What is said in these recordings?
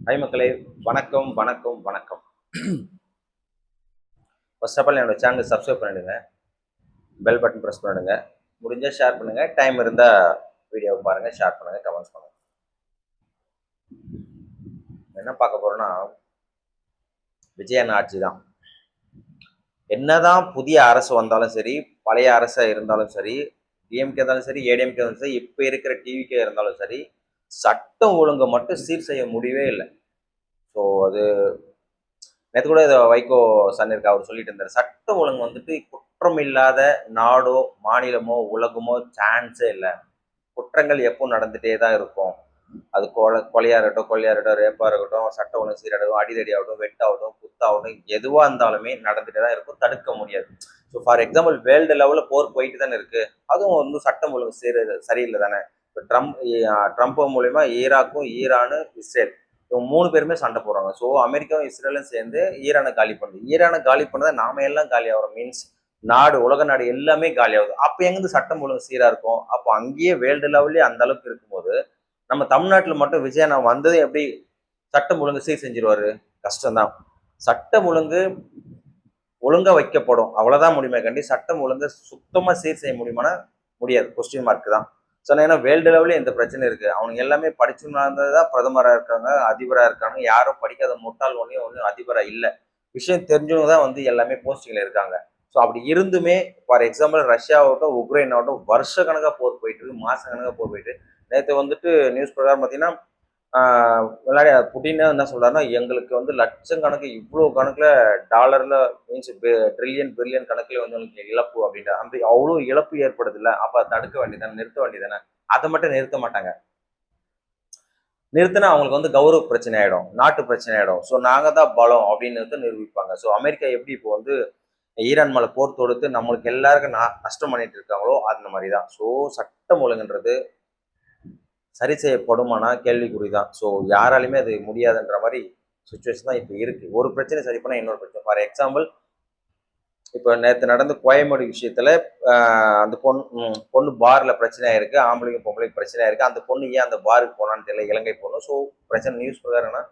Hi மக்களே, வணக்கம் வணக்கம் வணக்கம். ஃபர்ஸ்ட் ஆஃப் ஆல் என்னோட சேனல் சப்ஸ்கிரைப் பண்ணிடுங்க, பெல் பட்டன் ப்ரெஸ் பண்ணிடுங்க, முடிஞ்சால் ஷேர் பண்ணுங்கள், டைம் இருந்தால் வீடியோவை பாருங்கள், ஷேர் பண்ணுங்கள், கமெண்ட்ஸ் பண்ணுங்கள். என்ன பார்க்க போகிறோன்னா, விஜயன் ஆட்சி தான். என்னதான் புதிய அரசு வந்தாலும் சரி, பழைய அரசாக இருந்தாலும் சரி, டிஎம்கே இருந்தாலும் சரி, ஏடிஎம்கே இருந்தாலும் சரி, இப்போ இருக்கிற டிவிகே இருந்தாலும் சரி, சட்டம் ஒழுங்கை மட்டும் சீர் செய்ய முடியவே இல்லை. ஸோ அது நேற்று கூட இதை வைகோ சன்னிருக்கு அவர் சொல்லிட்டு இருந்தார், சட்டம் ஒழுங்கு வந்துட்டு குற்றம் இல்லாத நாடோ மாநிலமோ உலகமோ சான்ஸே இல்லை. குற்றங்கள் எப்போ நடந்துகிட்டே தான் இருக்கும். அது கொலையாக இருக்கட்டும், ரேப்பாக இருக்கட்டும், சட்டம் ஒழுங்கு சீரடகும், அடிதடி ஆகட்டும், வெட்டாகட்டும், குத்தாகட்டும், எதுவாக இருந்தாலுமே நடந்துகிட்டே தான் இருக்கும், தடுக்க முடியாது. ஸோ ஃபார் எக்ஸாம்பிள் வேர்ல்டு லெவலில் போர் போயிட்டு தானே இருக்குது. அதுவும் வந்து சட்டம் ஒழுங்கு சரியில்லை தானே. இப்போ ட்ரம்ப் மூலயமா ஈராக்கும் ஈரானு இஸ்ரேல் இவங்க 3 பேருமே சண்டை போடுறாங்க. ஸோ அமெரிக்காவும் இஸ்ரேலும் சேர்ந்து ஈரானை காலி பண்ணுது. ஈரானை காலி பண்ணதை நாம எல்லாம் காலி ஆகிறோம். மீன்ஸ் உலக நாடு எல்லாமே காலி ஆகுது. அப்போ எங்கேருந்து சட்டம் ஒழுங்கு சீராக இருக்கும்? அப்போ அங்கேயே வேர்ல்டு லெவல்லே அந்த அளவுக்கு இருக்கும்போது நம்ம தமிழ்நாட்டில் மட்டும் விஜயன் வந்தது எப்படி சட்டம் ஒழுங்கு சீர் செஞ்சிருவாரு? கஷ்டம்தான். சட்டம் ஒழுங்கா வைக்கப்படும், அவ்வளவுதான் முடியுமே கண்டி சட்டம் ஒழுங்கு சுத்தமா சீர் செய்ய முடியுமானா முடியாது. கொஸ்டின் மார்க் தான். ஏன்னா வேர்ல்டு லெவலில் எந்த பிரச்சனை இருக்கு. அவனுங்க எல்லாமே படிச்சுதான் பிரதமராக இருக்காங்க, அதிபராக இருக்காங்க. யாரும் படிக்காத முட்டாள் ஒன்றும் அதிபராக இல்லை. விஷயம் தெரிஞ்சவங்க தான் வந்து எல்லாமே போஸ்டிங்ல இருக்காங்க. ஸோ அப்படி இருந்துமே ஃபார் எக்ஸாம்பிள் ரஷ்யாவாகட்டும் உக்ரைன் ஆகட்டும் வருஷ கணக்காக போர் போயிட்டு இருக்கு, மாச கணக்காக போர் போயிட்டு. நேற்று வந்துட்டு நியூஸ் பிரகாரம் பார்த்தீங்கன்னா விளையாடி புட்டின் என்ன சொல்றாருன்னா, எங்களுக்கு வந்து லட்சம் கணக்கு இவ்வளோ கணக்குல டாலர்ல மீன்ஸ் பில்லியன் கணக்குல வந்து உங்களுக்கு இழப்பு அப்படின்ற அந்த அவ்வளோ இழப்பு ஏற்படுது இல்லை. அப்ப தடுக்க வேண்டியதானே, நிறுத்த வேண்டியதானே. அதை மட்டும் நிறுத்த மாட்டாங்க. நிறுத்தினா அவங்களுக்கு வந்து கௌரவ பிரச்சனை ஆயிடும், நாட்டு பிரச்சனை ஆயிடும். ஸோ நாங்க தான் பலம் அப்படின்னு நிரூபிப்பாங்க. ஸோ அமெரிக்கா எப்படி இப்போ வந்து ஈரான் மேல போர் தொடுத்து நம்மளுக்கு எல்லாருக்கும் நஷ்டம் பண்ணிட்டு இருக்காங்களோ அந்த மாதிரி தான். ஸோ சட்டம் ஒழுங்குன்றது சரி செய்யப்படுமானா கேள்விக்குறிதான். ஸோ யாராலுமே அது முடியாதுன்ற மாதிரி சுச்சுவேஷன் தான் இப்போ இருக்கு. ஒரு பிரச்சனை சரி பண்ணா இன்னொரு பிரச்சனை. ஃபார் எக்ஸாம்பிள் இப்போ நேற்று நடந்த கோயம்பேடு விஷயத்துல அந்த பொண்ணு பார்ல பிரச்சனை ஆயிருக்கு, ஆம்பளைக்கும் பொம்பளைக்கும் பிரச்சனை ஆயிருக்கு. அந்த பொண்ணு ஏன் அந்த பாருக்கு போனான்னு தெரியல, இலங்கை பொண்ணு. ஸோ பிரச்சனை நியூஸ் பிரகாரம்னா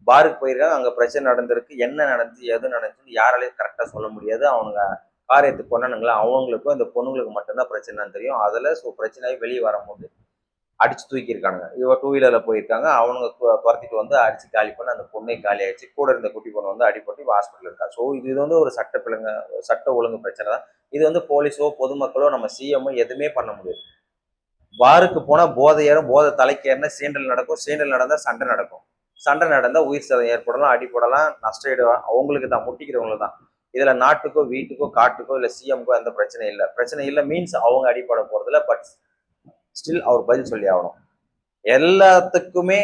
பாருக்கு போயிருக்காங்க, அங்க பிரச்சனை நடந்திருக்கு. என்ன நடந்துச்சு எது நடந்துச்சு யாராலையும் கரெக்டா சொல்ல முடியாது. அவனுங்க காரியத்துக்கு கொண்டானுங்களா அவங்களுக்கும் இந்த பொண்ணுங்களுக்கு மட்டும்தான் பிரச்சனைன்னு தெரியும். அதுல ஸோ பிரச்சனையாகி வெளியே வரும்போது அடிச்சு தூக்கியிருக்கானுங்க. இவ 2 வீலர்ல போயிருக்காங்க, அவனுங்க துரத்திட்டு வந்து அடிச்சு காலி பண்ணி அந்த பொண்ணை காலி ஆயிடுச்சு. கூட இருந்த குட்டி பொண்ணு வந்து அடிபட்டு ஹாஸ்பிட்டல் இருக்கா. ஸோ இது வந்து ஒரு சட்ட ஒழுங்கு பிரச்சனை தான். இது வந்து போலீஸோ பொதுமக்களோ நம்ம சிஎம்மோ எதுவுமே பண்ண முடியாது. பாருக்கு போனா போதை ஏறும், போதை தலைக்கு ஏறினா சீண்டல் நடக்கும், சீண்டல் நடந்தா சண்டை நடக்கும், சண்டை நடந்தா உயிர் சேதம் ஏற்படலாம், அடிப்படலாம், நஷ்டம் அவங்களுக்கு தான், முட்டிக்கிறவங்களுக்கு தான். இதுல நாட்டுக்கோ வீட்டுக்கோ காட்டுக்கோ இல்ல சிஎம்கோ எந்த பிரச்சனை இல்லை மீன்ஸ் அவங்க அடிப்பட போறதுல. பட் ஸ்டில் அவர் பதில் சொல்லி ஆகணும். எல்லாத்துக்குமே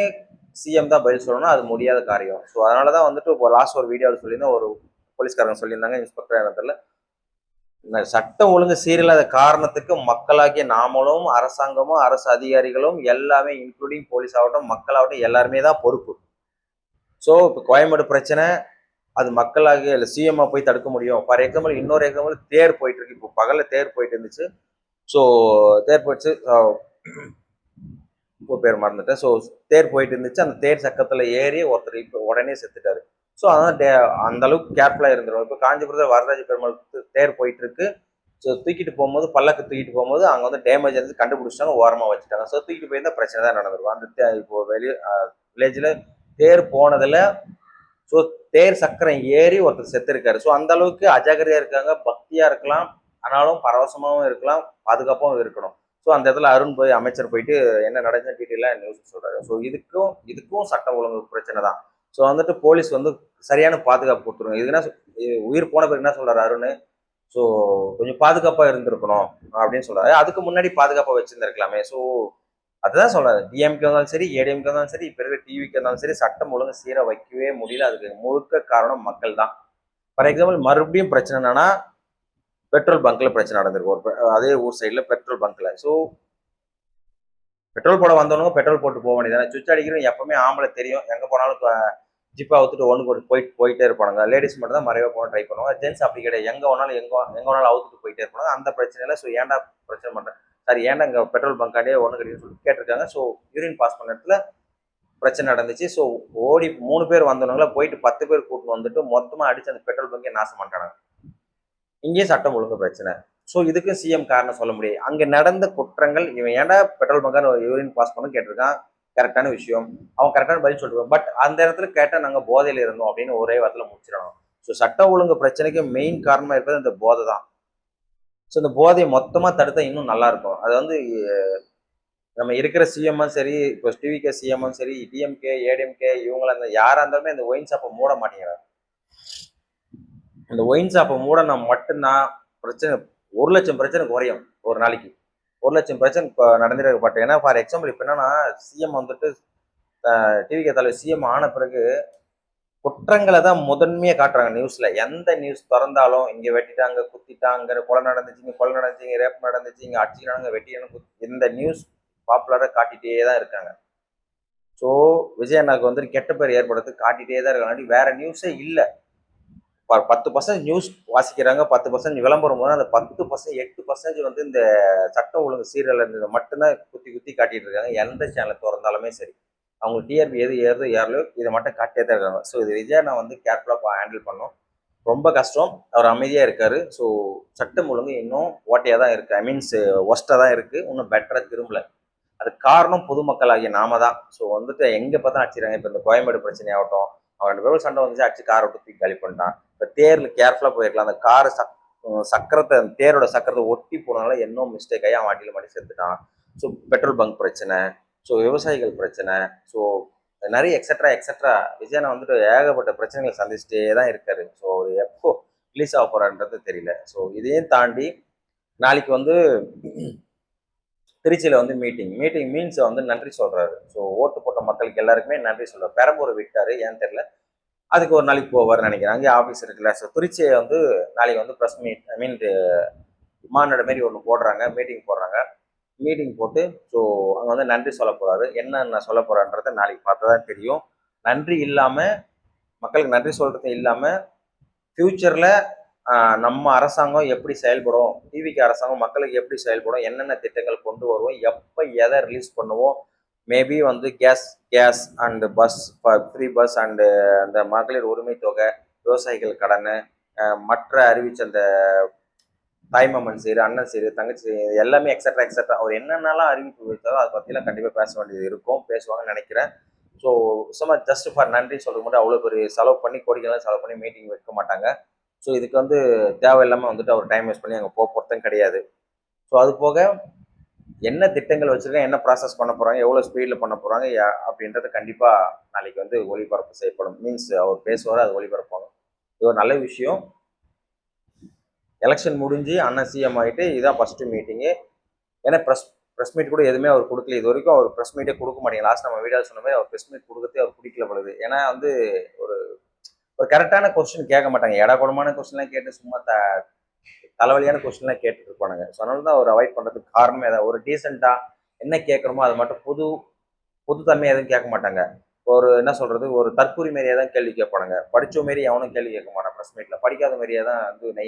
சிஎம் தான் பதில் சொல்லணும், அது முடியாத காரியம். ஸோ அதனாலதான் வந்துட்டு இப்போ லாஸ்ட் ஒரு வீடியோவில் சொல்லியிருந்தேன், ஒரு போலீஸ்காரங்க சொல்லியிருந்தாங்க, இன்ஸ்பெக்டர் இடத்துல சட்டம் ஒழுங்கு சீரில்லாத காரணத்துக்கு மக்களாகிய நாமளும் அரசாங்கமும் அரசு அதிகாரிகளும் எல்லாமே இன்க்ளூடிங் போலீஸ் ஆகட்டும் மக்களாகட்டும் எல்லாருமே தான் பொறுப்பு. ஸோ இப்போ கோயம்பேடு பிரச்சனை அது மக்களாகிய இல்லை சிஎம்மா போய் தடுக்க முடியும். ஃபார் எக்ஸாம்பிள் இன்னொரு எக்ஸாம்பிள் தேர் போயிட்டு இருக்கு. இப்போ பகல்ல தேர் போயிட்டு இருந்துச்சு. ஸோ தேர் போயிடுச்சு, பேர் மறந்துட்டேன். ஸோ தேர் போயிட்டு இருந்துச்சு, அந்த தேர் சக்கத்துல ஏறி ஒருத்தர் இப்போ உடனே செத்துட்டாரு. ஸோ அதான் அந்த அளவுக்கு கேர்ஃபுல்லா இருந்துடும். இப்போ காஞ்சிபுரத்தில் வரராஜ பெருமாள் தேர் போயிட்டு இருக்கு. ஸோ தூக்கிட்டு போகும்போது பல்லக்கு தூக்கிட்டு போகும்போது அங்கே வந்து டேமேஜ் இருந்து கண்டுபிடிச்சிட்டாங்க, ஓரமாக வச்சுட்டாங்க. ஸோ தூக்கிட்டு போயிருந்தா பிரச்சனை தான் நடந்திருக்கும். அந்த இப்போ வில்லேஜில் தேர் போனதுல ஸோ தேர் சக்கரம் ஏறி ஒருத்தர் செத்து இருக்காரு. ஸோ அந்த அளவுக்கு அஜாகிரதையா இருக்காங்க, பக்தியா இருக்கலாம், ஆனாலும் பரவசமாகவும் இருக்கலாம், பாதுகாப்பாகவும் இருக்கணும். ஸோ அந்த இடத்துல அருண் போய் அமைச்சர் போயிட்டு என்ன நடந்துன்னு டீட்டெயிலாக நியூஸ் சொல்றாரு. ஸோ இதுக்கும் சட்டம் ஒழுங்கு பிரச்சனை தான். ஸோ வந்துட்டு போலீஸ் வந்து சரியான பாதுகாப்பு கொடுத்துருங்க. இதுனா உயிர் போன பிறகு என்ன சொல்றாரு அருண், ஸோ கொஞ்சம் பாதுகாப்பாக இருந்திருக்கணும் அப்படின்னு சொல்றாரு. அதுக்கு முன்னாடி பாதுகாப்பாக வச்சிருந்திருக்கலாமே. ஸோ அதுதான் சொல்றாரு, டிஎம்கே இருந்தாலும் சரி ஏடிஎம்கே இருந்தாலும் சரி இப்ப இருக்கிற டிவிக்கு இருந்தாலும் சரி சட்டம் ஒழுங்கு சீர வைக்கவே முடியல. அதுக்கு முழுக்க காரணம் மக்கள் தான். ஃபார் எக்ஸாம்பிள் மறுபடியும் பிரச்சனை என்னன்னா பெட்ரோல் பங்க்ல பிரச்சனை நடந்திருக்கு. அதே ஊர் சைட்ல பெட்ரோல் பங்க்ல. ஸோ பெட்ரோல் போட வந்தவங்க பெட்ரோல் போட்டு போக வேண்டியதானே. சுவிட்ச் அடிக்கிறோம் எப்பவுமே ஆம்பளை தெரியும், எங்க போனாலும் ஜிப்பா அவுத்துட்டு ஒன்று போயிட்டே இருப்பானுங்க. லேடிஸ் மட்டும் தான் மறைவா போன ட்ரை பண்ணுவாங்க. ஜென்ஸ் அப்படி கிடையாது, எங்க வேணாலும் அவுத்துட்டு போயிட்டே இருப்பாங்க. அந்த பிரச்சனையில ஸோ ஏன்டா பிரச்சனை பண்றேன். சாரி ஏன்டா இங்கே பெட்ரோல் பங்காண்டே ஒன்று கிடைக்குன்னு சொல்லிட்டு கேட்டிருக்காங்க. ஸோ யூரின் பாஸ் பண்ண இடத்துல பிரச்சனை நடந்துச்சு. ஸோ ஓடி 3 பேர் வந்தவங்கள போயிட்டு 10 பேர் கூட்டின்னு வந்துட்டு மொத்தமாக அடிச்சு அந்த பெட்ரோல் பங்கே நாசம் பண்ணிட்டாங்க. இங்கேயும் சட்டம் ஒழுங்கு பிரச்சனை. ஸோ இதுக்கு சிஎம் காரணம் சொல்ல முடியாது. அங்க நடந்த குற்றங்கள் இவன் ஏன்டா பெட்ரோல் பங்கான யூரின் பாஸ் பண்ணு கேட்டிருக்கான். கரெக்டான விஷயம். அவன் கரெக்டான பதில் சொல்லிடுவான். பட் அந்த இடத்துல கேட்டா நாங்க போதையில இருந்தோம் அப்படின்னு ஒரே வாரத்துல முடிச்சிடணும். ஸோ சட்ட ஒழுங்கு பிரச்சனைக்கு மெயின் காரணமா இருக்கிறது இந்த போதை தான். ஸோ இந்த போதையை மொத்தமா தடுத்தா இன்னும் நல்லா இருக்கும். அது வந்து நம்ம இருக்கிற சிஎம்மும் சரி, இப்போ டிவிகே சிஎம்மும் சரி, டிஎம்கே ஏடிஎம்கே இவங்கள அந்த யாரா இருந்தாலுமே இந்த ஒயின் ஷாப்பை மூட மாட்டேங்கிறாங்க. இந்த ஒயின் ஷாப்பை மூடனா மட்டும்தான் பிரச்சனை 1,00,000 பிரச்சனை குறையும் ஒரு நாளைக்கு. 1,00,000 பிரச்சனை இப்போ நடந்துட்டு. ஏன்னா ஃபார் எக்ஸாம்பிள் இப்போ என்னன்னா சிஎம் வந்துட்டு டிவிகே தலைவர் சிஎம் ஆன பிறகு குற்றங்களை தான் முதன்மையாக காட்டுறாங்க நியூஸ்ல. எந்த நியூஸ் திறந்தாலும் இங்க வெட்டிட்டாங்க, குத்திட்டாங்க, கொலை நடந்துச்சுங்க, ரேப் நடந்துச்சு, இங்க அடிச்சுக்கிறாங்க, வெட்டியானு இந்த நியூஸ் பாப்புலரா காட்டிட்டே தான் இருக்காங்க. ஸோ விஜய் அண்ணாக்கு வந்து கெட்ட பேர் ஏற்படுறதுக்கு காட்டிட்டே தான் இருக்காங்க. வேற நியூஸே இல்லை. 10% நியூஸ் வாசிக்கிறாங்க, 10% விளம்பரம் போது அந்த 10% 8% வந்து இந்த சட்டம் ஒழுங்கு சீரியல் இருந்தது மட்டும்தான் குத்தி குத்தி காட்டிட்டு இருக்காங்க. எந்த சேனல் திறந்தாலுமே சரி, அவங்க டிஆர்பி எது ஏறுதோ ஏறலையோ இதை மட்டும் காட்டியே தான் இருக்காங்க. ஸோ இது விஜய் நான் வந்து கேர்ஃபுல்லாக ஹேண்டில் பண்ணோம். ரொம்ப கஷ்டம். அவர் அமைதியாக இருக்காரு. ஸோ சட்டம் ஒழுங்கு இன்னும் ஓட்டையாக தான் இருக்கு. ஐ மீன்ஸ் ஒஸ்ட்டாக தான் இருக்கு. இன்னும் பெட்டராக திரும்பல. அதுக்கு காரணம் பொதுமக்களாகிய நாம தான். ஸோ வந்துட்டு எங்கே பார்த்தா அடிச்சிடறாங்க. இப்போ இந்த கோயம்பேடு பிரச்சனையாகட்டும், அவன் 2 பேரும் சண்டை வந்துச்சு, அடிச்சு காரை விட்டு தூக்கி காலி பண்ணிட்டான். இப்போ தேர்ல கேர்ஃபுல்லாக போயிருக்கலாம். அந்த காரை சக்கரத்தை தேரோட சக்கரத்தை ஒட்டி போனதுனால என்ன மிஸ்டேக் ஆகி அவன் அடியில் மாட்டி செத்துட்டான். ஸோ பெட்ரோல் பங்க் பிரச்சனை, ஸோ விவசாயிகள் பிரச்சனை, ஸோ நிறைய எக்ஸட்ரா எக்ஸட்ரா விஜயனை வந்துட்டு ஏகப்பட்ட பிரச்சனைகள் சந்திச்சுட்டே தான் இருக்காரு. ஸோ எப்போ ரிலீஸ் ஆக போறான்றது தெரியல. ஸோ இதையும் தாண்டி நாளைக்கு வந்து திருச்சியில் வந்து மீட்டிங் மீன்ஸ் வந்து நன்றி சொல்றாரு. ஸோ ஓட்டு போட்ட மக்களுக்கு எல்லாருக்குமே நன்றி சொல்றாரு. பெரம்பூர் விட்டாரு ஏன்னு தெரியல. அதுக்கு ஒரு நாளைக்கு போவார்னு நினைக்கிறேன். அங்கே ஆஃபீஸ் இருக்குல்ல. ஸோ திருச்சியை வந்து நாளைக்கு வந்து ப்ரெஸ் மீட் ஐ மீன் மாநாடு மாரி ஒன்று போடுறாங்க, மீட்டிங் போட்டு ஸோ அங்கே வந்து நன்றி சொல்ல போறாரு. என்ன சொல்ல போறான்றத நாளைக்கு பார்த்தா தான் தெரியும். நன்றி இல்லாமல் மக்களுக்கு நன்றி சொல்றது இல்லாமல் ஃபியூச்சரில் நம்ம அரசாங்கம் எப்படி செயல்படும், டிவிக்கு அரசாங்கம் மக்களுக்கு எப்படி செயல்படும், என்னென்ன திட்டங்கள் கொண்டு வருவோம், எப்போ எதை ரிலீஸ் பண்ணுவோம், மேபி வந்து gas and bus free bus and அந்த மகளிர் உரிமை தொகை, விவசாயிகள் கடன், மற்ற அறிவிச்ச அந்த தாய்மாமன் சீரு, அண்ணன் சீரு, தங்கச்சி சீரு, எல்லாமே எக்ஸட்ரா அவர் என்னென்னலாம் அறிவிப்பு வைத்தாரோ அதை பற்றிலாம் கண்டிப்பாக பேச வேண்டியது இருக்கும், பேசுவாங்கன்னு நினைக்கிறேன். ஸோ சும்மா ஜஸ்ட் ஃபார் நன்றி சொல்றது மட்டும் அவ்வளோ பெரிய செலவு பண்ணி கோடிக்கெல்லாம் செலவு பண்ணி மீட்டிங் வைக்க மாட்டாங்க. ஸோ இதுக்கு வந்து தேவையில்லாமல் வந்துட்டு அவர் டைம் வேஸ்ட் பண்ணி அங்கே போக போகிறதும் கிடையாது. ஸோ அது போக என்ன திட்டங்கள் வச்சுருக்காங்க, என்ன ப்ராசஸ் பண்ண போகிறாங்க, எவ்வளோ ஸ்பீடில் பண்ண போகிறாங்க அப்படின்றது கண்டிப்பாக நாளைக்கு வந்து ஒளிபரப்பு செய்யப்படும். மீன்ஸ் அவர் பேசுவார், அது ஒளிபரப்பாங்க. இது ஒரு நல்ல விஷயம். எலெக்ஷன் முடிஞ்சு அண்ணன் சிஎம் ஆகிட்டு இதுதான் ஃபஸ்ட்டு மீட்டிங்கு. ஏன்னா ப்ரெஸ் மீட் கூட எதுவுமே அவர் கொடுக்கல. இது வரைக்கும் அவர் ப்ரெஸ் மீட்டே கொடுக்க மாட்டேங்க. லாஸ்ட் நம்ம வீடியோ சொன்ன மாதிரி அவர் ப்ரெஸ் மீட் கொடுக்கறதே அவர் பிடிக்கல படுது. ஏன்னா வந்து ஒரு ஒரு கரெக்டான கொஸ்டின் கேட்க மாட்டாங்க. இடகுடமான கொஸ்டின்லாம் கேட்டு சும்மா தலைவலியான கொஸ்டின்லாம் கேட்டுட்டு இருப்பானுங்க. ஸோ அதனால தான் அவர் அவாய்ட் பண்ணுறதுக்கு காரணமே ஏதாவது ஒரு டீசெண்டாக என்ன கேட்குறோமோ அது மட்டும் பொதுத்தன்மையாக எதுவும் கேட்க மாட்டாங்க. ஒரு என்ன சொல்றது, ஒரு தற்கூரி மாரியே தான் கேள்வி கேட்பானுங்க. படிச்ச மாரி எவனும் கேள்வி கேட்க மாட்டான் ப்ரெஸ் மீட்ல. படிக்காத மாரியே தான் வந்து நை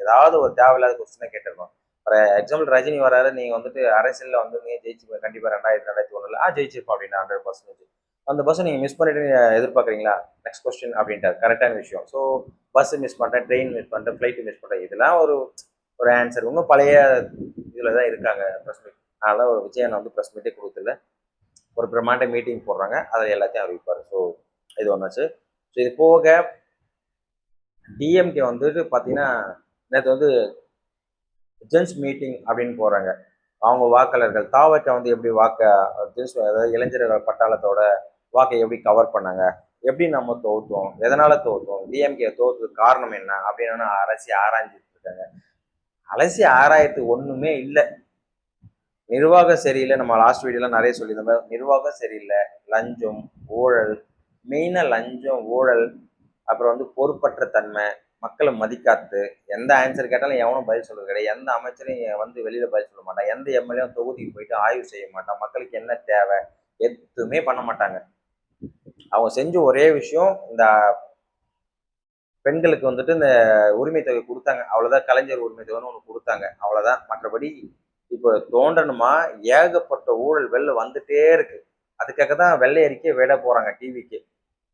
ஏதாவது ஒரு தேவையில்லாத கொஸ்டினை கேட்டிருக்கோம். ஃபார் எக்ஸாம்பிள் ரஜினி வராரு, நீங்க வந்துட்டு அரசியலில் வந்து நீங்க ஜெயிச்சு கண்டிப்பா 2001 ஜெயிச்சிருப்போம் அப்படின்னா 100%. அந்த பஸ்ஸை நீங்கள் மிஸ் பண்ணிட்டு எதிர்பார்க்குறீங்களா? நெக்ஸ்ட் கொஸ்டின் அப்படின்ட்டார். கரெக்டான விஷயம். ஸோ பஸ் மிஸ் பண்ணிட்டேன், ட்ரெயின் மிஸ் பண்ணிட்டேன், ஃப்ளைட்டு மிஸ் பண்ணிட்டேன், இதெல்லாம் ஒரு ஆன்சர். இன்னும் பழைய இதில் தான் இருக்காங்க ப்ரெஸ் மீட். அதனால ஒரு விஜயனை வந்து ப்ரெஸ் மீட்டே கொடுத்துல ஒரு பிரம்மாண்ட மீட்டிங் போடுறாங்க, அதில் எல்லாத்தையும் அறிவிப்பார். ஸோ இது ஒன்றாச்சு. ஸோ இது போக டிஎம்கே வந்துட்டு பார்த்தீங்கன்னா நேற்று வந்து ஜென்ஸ் மீட்டிங் அப்படின்னு போகிறாங்க. அவங்க வாக்காளர்கள் தாவக்க வந்து எப்படி ஜென்ஸ் அதாவது இளைஞர்கள் பட்டாளத்தோட வாக்கை எப்படி கவர் பண்ணாங்க, எப்படி நம்ம தோத்தோம், எதனால தோத்தோம், டிஎம்கே தோத்ததுக்கு காரணம் என்ன அப்படின்னு ஆராய்ஞ்சிட்டு இருக்காங்க. அலசி ஆராயத்துக்கு ஒண்ணுமே இல்லை. நிர்வாகம் சரியில்லை. நம்ம லாஸ்ட் வீடியோலாம் நிறைய சொல்லியிருந்தோம். நிர்வாகம் சரியில்லை, லஞ்சம், ஊழல், மெயினாக லஞ்சம், ஊழல், அப்புறம் வந்து பொறுப்பற்ற தன்மை, மக்களை மதிக்காத்து, எந்த ஆன்சர் கேட்டாலும் எவனும் பதில் சொல்றது கிடையாது. எந்த அமைச்சரையும் வந்து வெளியில பதில் சொல்ல மாட்டான். எந்த எம்எல்ஏவும் தொகுதிக்கு போயிட்டு ஆய்வு செய்ய மாட்டான். மக்களுக்கு என்ன தேவை எதுவுமே பண்ண மாட்டாங்க. அவங்க செஞ்ச ஒரே விஷயம், இந்த பெண்களுக்கு வந்துட்டு இந்த உரிமை தொகை கொடுத்தாங்க, அவ்வளவுதான். கலைஞர் உரிமை தொகைன்னு ஒன்று கொடுத்தாங்க, அவ்வளவுதான். மற்றபடி இப்போ தோண்டணுமா, ஏகப்பட்ட ஊழல் வெளில வந்துட்டே இருக்கு. அதுக்காக தான் வெள்ளை அறிக்கையே விட போறாங்க டிவிக்கு.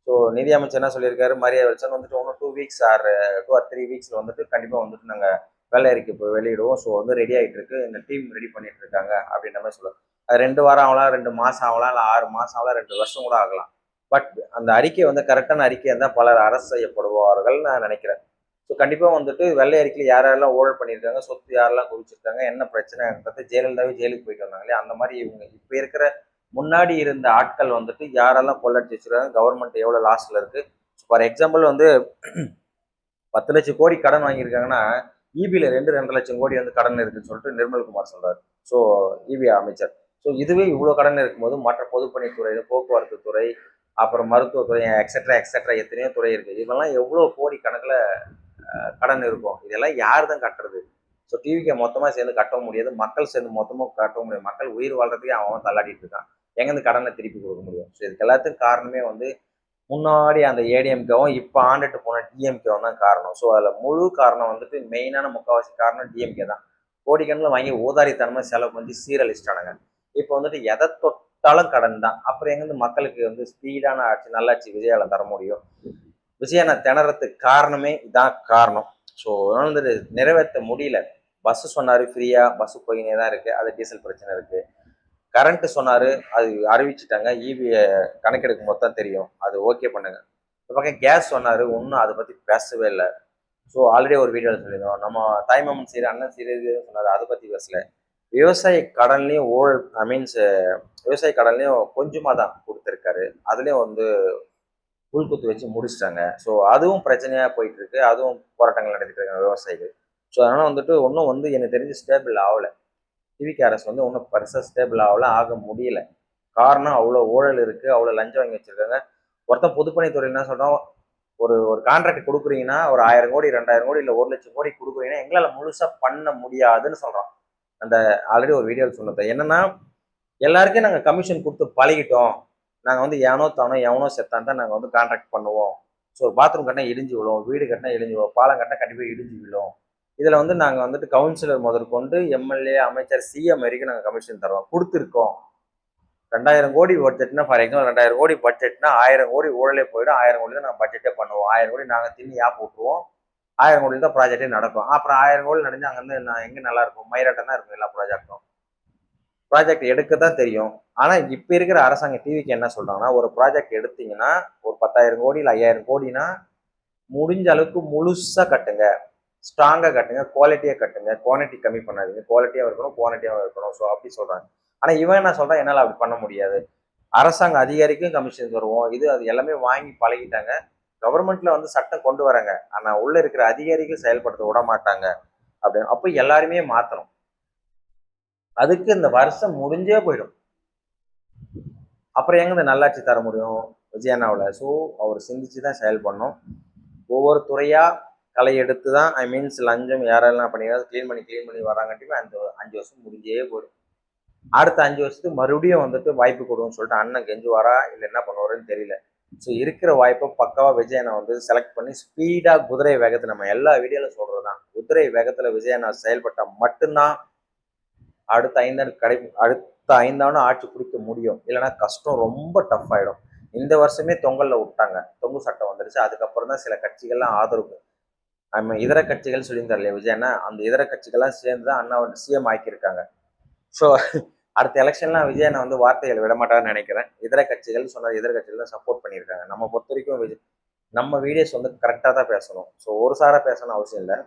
ஸோ நிதி அமைச்சர் என்ன சொல்லியிருக்காரு, மரியா வில்சன் வந்துட்டு இன்னும் 2 வீக்ஸ் ஆர் 2 ஆர் 3 வீக்ஸ்ல வந்துட்டு கண்டிப்பா வந்துட்டு நாங்க வெள்ளை அறிக்கை இப்போ வெளியிடுவோம். ஸோ வந்து ரெடி ஆயிட்டு இருக்கு. இந்த டீம் ரெடி பண்ணிட்டு இருக்காங்க அப்படின்ற மாதிரி சொல்லுவாங்க. அது 2 வாரம் ஆகலாம், 2 மாசம் ஆகலாம், இல்ல 6 மாசம் ஆகலாம், 2 வருஷம் கூட ஆகலாம். பட் அந்த அறிக்கை வந்து கரெக்டான அறிக்கையா இருந்தா பலர் அரசு செய்யப்படுவார்கள் நான் நினைக்கிறேன். ஸோ கண்டிப்பா வந்துட்டு வெள்ளை அறிக்கையில் யாரெல்லாம் ஊழல் பண்ணியிருக்காங்க, சொத்து யாரெல்லாம் குவிச்சிருக்காங்க, என்ன பிரச்சனைன்றது ஜெயலலிதாவே ஜெயிலுக்கு போயிட்டு வந்தாங்க இல்லையா, அந்த மாதிரி இவங்க இப்ப இருக்கிற முன்னாடி இருந்த ஆட்கள் வந்துட்டு யாரெல்லாம் கொள்ளடிச்சு வச்சிருக்காங்க, கவர்மெண்ட் எவ்வளவு லாஸ்ல இருக்கு. ஃபார் எக்ஸாம்பிள் வந்து 10 லட்சம் கோடி கடன் வாங்கியிருக்காங்கன்னா, இபில 2.5 லட்சம் கோடி வந்து கடன் இருக்குன்னு சொல்லிட்டு நிர்மல்குமார் சொல்றாரு. ஸோ இபி அமைச்சர். ஸோ இதுவே இவ்வளவு கடன் இருக்கும்போது மற்ற பொதுப்பணித்துறை, போக்குவரத்து துறை, அப்புறம் மருத்துவத்துறை, எக்ஸெட்ரா எக்ஸெட்ரா எத்தனையோ துறை இருக்கு. இதெல்லாம் எவ்வளவு கோடி கணக்குல கடன் இருக்கும். இதெல்லாம் யார் தான் கட்டுறது? ஸோ டிவிக்கு மொத்தமா சேர்ந்து கட்டவும் முடியாது, மக்கள் சேர்ந்து மொத்தமா கட்டவும் முடியாது. மக்கள் உயிர் வாழ்றதுக்கே அவன் தள்ளாடிட்டு இருக்கான். எங்கேருந்து கடனை திருப்பி கொடுக்க முடியும்? ஸோ இதுக்கு எல்லாத்துக்கும் காரணமே வந்து முன்னாடி அந்த ஏடிஎம்கேவும் இப்போ ஆண்டுட்டு போன டிஎம்கேவும் தான் காரணம். ஸோ அதில் முழு காரணம் வந்துட்டு மெயினான முக்கால்வாசி காரணம் டிஎம்கே தான். கோடிக்கணக்கில் வாங்கி ஊதாரித்தனமா செலவு பண்ணி சீரழிச்சிட்டானுங்க. இப்போ வந்துட்டு எதை தொட்டாலும் கடன் தான். அப்புறம் எங்கேருந்து மக்களுக்கு வந்து ஸ்பீடான ஆட்சி, நல்லாட்சி விஜயால தர முடியும்? விஜய் நான் திணறதுக்கு காரணமே இதான் காரணம். ஸோ அதனால வந்து நிறைவேற்ற முடியல. பஸ் சொன்னாரு ஃப்ரீயா, பஸ் போயினே தான் இருக்கு. அது டீசல் பிரச்சனை இருக்கு. கரண்ட் சொன்னாரு, அது அறிவிச்சுட்டாங்க. இபி கணக்கெடுக்கும் போது தான் தெரியும். அது ஓகே பண்ணுங்க. இந்த பக்கம் கேஸ் சொன்னாரு, ஒன்றும் அதை பத்தி பேசவே இல்லை. ஸோ ஆல்ரெடி ஒரு வீடியோவில் சொல்லியிருந்தோம். நம்ம தாய்மாமன் சீர், அண்ணன் சீர் சொன்னாரு, அதை பத்தி பேசல. விவசாய கடன்லையும் ஊழல், ஐ மீன்ஸ் விவசாய கடன்லையும் கொஞ்சமா தான் கொடுத்துருக்காரு. அதுலயும் வந்து உள்குத்து வச்சு முடிச்சிட்டாங்க. ஸோ அதுவும் பிரச்சனையா போயிட்டு இருக்கு. அதுவும் போராட்டங்கள் நடத்திட்டு இருக்காங்க விவசாயிகள். ஸோ அதனால வந்துட்டு ஒன்றும் வந்து எனக்கு தெரிஞ்சு ஸ்டேபிள் ஆகல. டிவிகே அரசு வந்து ஒன்றும் பெருசாக ஸ்டேபிள் ஆகல, ஆக முடியல. காரணம் அவ்வளோ ஊழல் இருக்கு, அவ்வளோ லஞ்சம் வாங்கி வச்சிருக்காங்க. ஒருத்தன் பொதுப்பணித்துறை என்ன சொல்றோம், ஒரு ஒரு கான்ட்ராக்ட் கொடுக்குறீங்கன்னா ஒரு 1000 கோடி 2000 கோடி இல்லை 1 லட்சம் கோடி கொடுக்குறீங்கன்னா எங்களால் முழுசா பண்ண முடியாதுன்னு சொல்றோம். அந்த ஆல்ரெடி ஒரு வீடியோவில் சொன்னது என்னன்னா, எல்லாருக்கும் நாங்கள் கமிஷன் கொடுத்து பழகிட்டோம். நாங்கள் வந்து ஏனோ தானோ எவனோ செத்தான் தான் நாங்கள் வந்து கான்ட்ராக்ட் பண்ணுவோம். ஸோ பாத்ரூம் கட்டினா இடிஞ்சு விழும், வீடு கட்டினா இடிஞ்சு விழும், பாலம் கட்டினா கண்டிப்பாக இடிஞ்சு விழும். இதில் வந்து நாங்கள் வந்துட்டு கவுன்சிலர் முதற்கொண்டு எம்எல்ஏ, அமைச்சர், சிஎம் வரைக்கும் நாங்கள் கமிஷன் தரோம், கொடுத்துருக்கோம். 2000 கோடி பட்ஜெட்னா, ஃபார் எக்ஸாம்பிள் 2000 கோடி பட்ஜெட்னா 1000 கோடி ஊழலே போயிடும். 1000 கோடி தான் நாங்கள் பட்ஜெட்டே பண்ணுவோம். 1000 கோடி நாங்கள் தின்னி ஆப் விட்டுருவோம். 1000 கோடி தான் ப்ராஜெக்டே நடக்கும். அப்புறம் 1000 கோடி நடந்து அங்கேருந்து நான் எங்கே நல்லா இருக்கும், மயிராட்டம் தான் இருக்கும் எல்லா ப்ராஜெக்டும். ப்ராஜெக்ட் எடுக்க தான் தெரியும். ஆனா இப்ப இருக்கிற அரசாங்கம் டிவிக்கு என்ன சொல்றாங்கன்னா, ஒரு ப்ராஜெக்ட் எடுத்தீங்கன்னா ஒரு 10,000 கோடி இல்ல 5000 கோடினா முடிஞ்ச அளவுக்கு முழுசா கட்டுங்க, ஸ்ட்ராங்கா கட்டுங்க, குவாலிட்டியா கட்டுங்க, குவான்டிட்டி கம்மி பண்ணாதீங்க, குவாலிட்டியா இருக்கணும், குவான்டிட்டியாவும் இருக்கணும். ஸோ அப்படி சொல்றாங்க. ஆனா இவன் என்ன சொல்றான், என்னால அப்படி பண்ண முடியாது. அரசாங்க அதிகாரிக்கும் கமிஷன் தருவோம், இது அது எல்லாமே வாங்கி பழகிட்டாங்க. கவர்மெண்ட்ல வந்து சட்டம் கொண்டு வராங்க, ஆனா உள்ள இருக்கிற அதிகாரிகள் செயல்படுத்த விட மாட்டாங்க அப்படின்னு. அப்போ எல்லாருமே மாத்தணும். அதுக்கு இந்த வருஷம் முடிஞ்சே போயிடும். அப்புறம் எங்க இந்த நல்லாட்சி தர முடியும் விஜயண்ணாவில்? ஸோ அவர் சிந்திச்சு தான் செயல்படணும். ஒவ்வொரு துறையா களை எடுத்து தான், ஐ மீன்ஸ் லஞ்சம் யாரெல்லாம் பண்ணிக்கிறாங்க க்ளீன் பண்ணி வராங்கட்டியுமே அந்த 5 வருஷம் முடிஞ்சே போயிடும். அடுத்த 5 வருஷத்துக்கு மறுபடியும் வந்துட்டு வாய்ப்பு கொடுன்னு சொல்லிட்டு அண்ணன் கெஞ்சுவாரா இல்லை என்ன பண்ணுவாருன்னு தெரியல. ஸோ இருக்கிற வாய்ப்பை பக்காவா விஜயண்ணா வந்து செலக்ட் பண்ணி ஸ்பீடா குதிரை வேகத்தை, நம்ம எல்லா வீடியோல சொல்றதுதான், குதிரை வேகத்துல விஜயண்ணா செயல்பட்டா மட்டும்தான் அடுத்த 5 ஆண்டு ஆட்சி பிடிக்க முடியும். இல்லைன்னா கஷ்டம், ரொம்ப டஃப் ஆயிடும். இந்த வருஷமே தொங்கல்ல விட்டாங்க, தொங்கு சட்டம் வந்துருச்சு. அதுக்கப்புறம் தான் சில கட்சிகள்லாம் ஆதரவு, நம்ம இதர கட்சிகள் சொல்லியிருந்தார் இல்லையா விஜயண்ணா, அந்த இதர கட்சிகள்லாம் சேர்ந்து தான் அண்ணா வந்து சிஎம் ஆக்கியிருக்காங்க. ஸோ அடுத்த எலெக்ஷன்லாம் விஜயண்ணா வந்து வார்த்தைகள் விட மாட்டாருன்னு நினைக்கிறேன். இதர கட்சிகள் சொன்ன இதர கட்சிகள் தான் சப்போர்ட் பண்ணியிருக்காங்க. நம்ம பொறுத்த வரைக்கும் நம்ம வீடியோஸ் வந்து கரெக்டாக தான் பேசணும். ஸோ ஒரு சாரா பேசணும் அவசியம் இல்லை.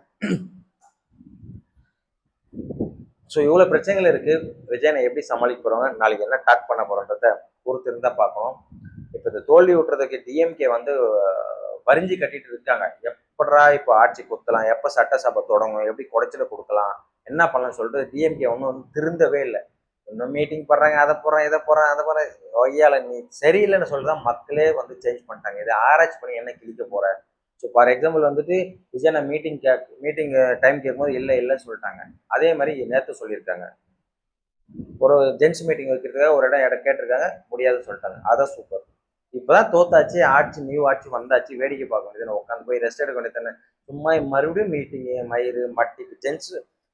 ஸோ இவ்வளோ பிரச்சனைகள் இருக்கு. விஜயனை எப்படி சமாளிக்க போறாங்க, நாளைக்கு என்ன டாக் பண்ண போறோன்றத பொறுத்து இருந்தா பார்க்கணும். இப்போ இந்த தோல்வி விட்டுறதுக்கு டிஎம்கே வந்து வரிஞ்சு கட்டிட்டு இருக்காங்க. எப்படா இப்போ ஆட்சி குத்தலாம், எப்போ சட்டசபை தொடங்கும், எப்படி குடைச்சல கொடுக்கலாம், என்ன பண்ணலாம்னு சொல்லிட்டு டிஎம்கே ஒன்றும் வந்து திருந்தவே இல்லை. இன்னும் மீட்டிங் போடுறாங்க, அதை போடுறேன், இதை போடுறேன், அதை போடுறேன். ஒய்யால நீ சரியில்லைன்னு சொல்லிதான் மக்களே வந்து சேஞ்ச் பண்ணிட்டாங்க. இதை ஆராய்ச்சி பண்ணி என்ன கிழிக்க போற? ஸோ ஃபார் எக்ஸாம்பிள் வந்துட்டு விஜய் நான் மீட்டிங் டைம் கேட்கும்போது இல்லைன்னு சொல்லிட்டாங்க. அதே மாதிரி நேற்று சொல்லியிருக்காங்க, ஒரு ஜென்ஸ் மீட்டிங் வைக்கிறதுக்காக ஒரு இடம் கேட்டிருக்காங்க, முடியாதுன்னு சொல்லிட்டாங்க. அதான் சூப்பர். இப்போதான் தோத்தாச்சு, நியூ ஆட்சி வந்தாச்சு, வேடிக்கை பார்க்க வேண்டியது, உட்காந்து போய் ரெஸ்ட் எடுக்க வேண்டியது தானே. சும்மா மறுபடியும் மீட்டிங்கு மயிறு மட்டிக்கு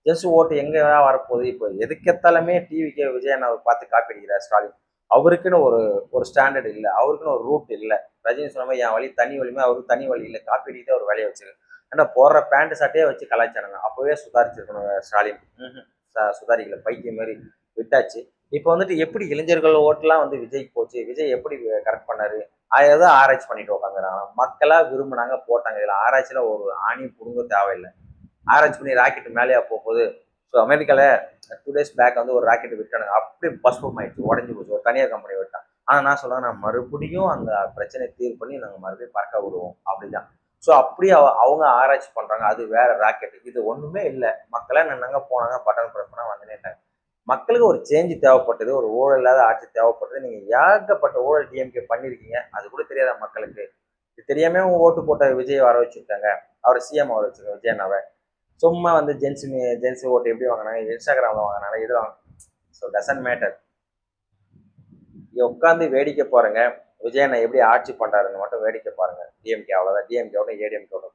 ஜென்ஸ் ஓட்டு எங்க வரப்போகுது? இப்போ எதுக்கெத்தாலுமே டிவிக்கு விஜய் அண்ணாவை பார்த்து காப்பி அடிக்கிறார் ஸ்டாலின். அவருக்குன்னு ஒரு ஒரு ஸ்டாண்டர்ட் இல்ல. அவருக்குன்னு ஒரு ரூட் இல்ல. ரஜினி சொன்ன மாரி என் வழி தனி வலிமை, அவருக்கு தனி வழி இல்ல. காப்பி அடிக்க ஒரு வேலைய வச்சிருக்கு. ஏன்டா போடுற பேண்ட் சட்டையே வச்சு கலாய்ச்சானுங்க. அப்பவே சுதாரிச்சிருக்கணும் ஸ்டாலின். சுதாரிக்கல. பைத்தியம் மாரி விட்டாச்சு. இப்போ வந்துட்டு எப்படி இளைஞர்கள் ஓட்டுலாம் வந்து விஜய்க்கு போச்சு? விஜய் எப்படி கரெக்ட் பண்ணாரு? ஏதோ ஆராய்ச்சி பண்ணிட்டு உட்காந்துருக்காங்க. மக்களா விரும்புனாங்க, போட்டாங்க. இதுல ஆராய்ச்சியில ஒரு ஆணி புடுங்க தேவையில்ல. ஆராய்ச்சி பண்ணி ராக்கெட் மேலேயா போகுது. ஸோ அமெரிக்கால 2 டேஸ் பேக் வந்து ஒரு ராக்கெட் விட்டானுங்க. அப்படியே பஸ்பம் ஆயிடுச்சு, உடஞ்சி போச்சு. ஒரு தனியார் கம்பெனி விட்டான். ஆனா நான் சொல்றேன், நான் மறுபடியும் அந்த பிரச்சனையை தீர்வு பண்ணி நாங்கள் மறுபடியும் பறக்க விடுவோம் அப்படிதான். ஸோ அப்படி அவங்க ஆராய்ச்சி பண்றாங்க. அது வேற ராக்கெட். இது ஒண்ணுமே இல்லை. மக்களே நின்னாங்க, போனாங்க, பட்டன் பிரஸ் பண்ணா வந்துட்டேன். மக்களுக்கு ஒரு சேஞ்ச் தேவைப்பட்டது, ஒரு ஊழல் இல்லாத ஆட்சி தேவைப்பட்டது. நீங்க ஏகப்பட்ட ஊழல் டிஎம்கே பண்ணிருக்கீங்க. அது கூட தெரியாத மக்களுக்கு. இது தெரியாம ஓட்டு போட்ட விஜய் வர வச்சுருக்காங்க. அவர் சிஎம் வர வச்சிருக்காங்க விஜய் அண்ணாவை. சும்மா வந்து ஜென்ஸ் ஓட்டு எப்படி வாங்கினாங்க, இன்ஸ்டாகிராமில் வாங்கினாங்க, இது வாங்க. So doesn't matter. இங்கே உட்காந்து வேடிக்கை பாருங்க. விஜய் அண்ணா எப்படி ஆட்சி பண்ணுறாருன்னு மட்டும் வேடிக்கை பாருங்க. டிஎம்கே அவ்வளோதான். டிஎம்கேவோட ஏடிஎம்கேவோட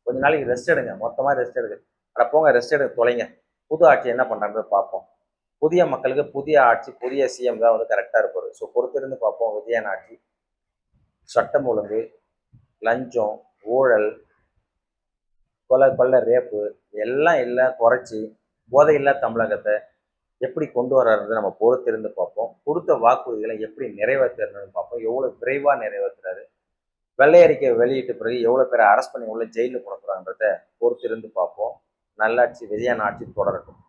கொஞ்ச நாளைக்கு ரெஸ்ட் எடுங்க. மொத்தமாக ரெஸ்ட் எடுங்க. அட போங்க, ரெஸ்ட் எடுக்க தொலைங்க. புது ஆட்சி என்ன பண்ணுறாங்க பார்ப்போம். புதிய மக்களுக்கு புதிய ஆட்சி, புதிய சிஎம் தான் வந்து கரெக்டாக இருப்பாரு. ஸோ பொறுத்திருந்து பார்ப்போம். விஜய் அண்ணா ஆட்சி சட்டம் ஒழுங்கு, லஞ்சம், ஊழல், கொலை ரேப்பு எல்லாம் இல்லை குறைச்சி போதையில்லா தமிழகத்தை எப்படி கொண்டு வர்றது நம்ம பொறுத்திருந்து பார்ப்போம். கொடுத்த வாக்குறுதிகளை எப்படி நிறைவேற்றுறதுன்னு பார்ப்போம். எவ்வளோ விரைவாக நிறைவேற்றுறாரு, வெள்ளை அறிக்கை வெளியிட்ட பிறகு எவ்வளோ பேரை அரெஸ்ட் பண்ணி உள்ள ஜெயிலில் கொடுக்குறான்றத பொறுத்திருந்து பார்ப்போம். நல்லாட்சி விஜயன் ஆட்சி தொடரட்டும்.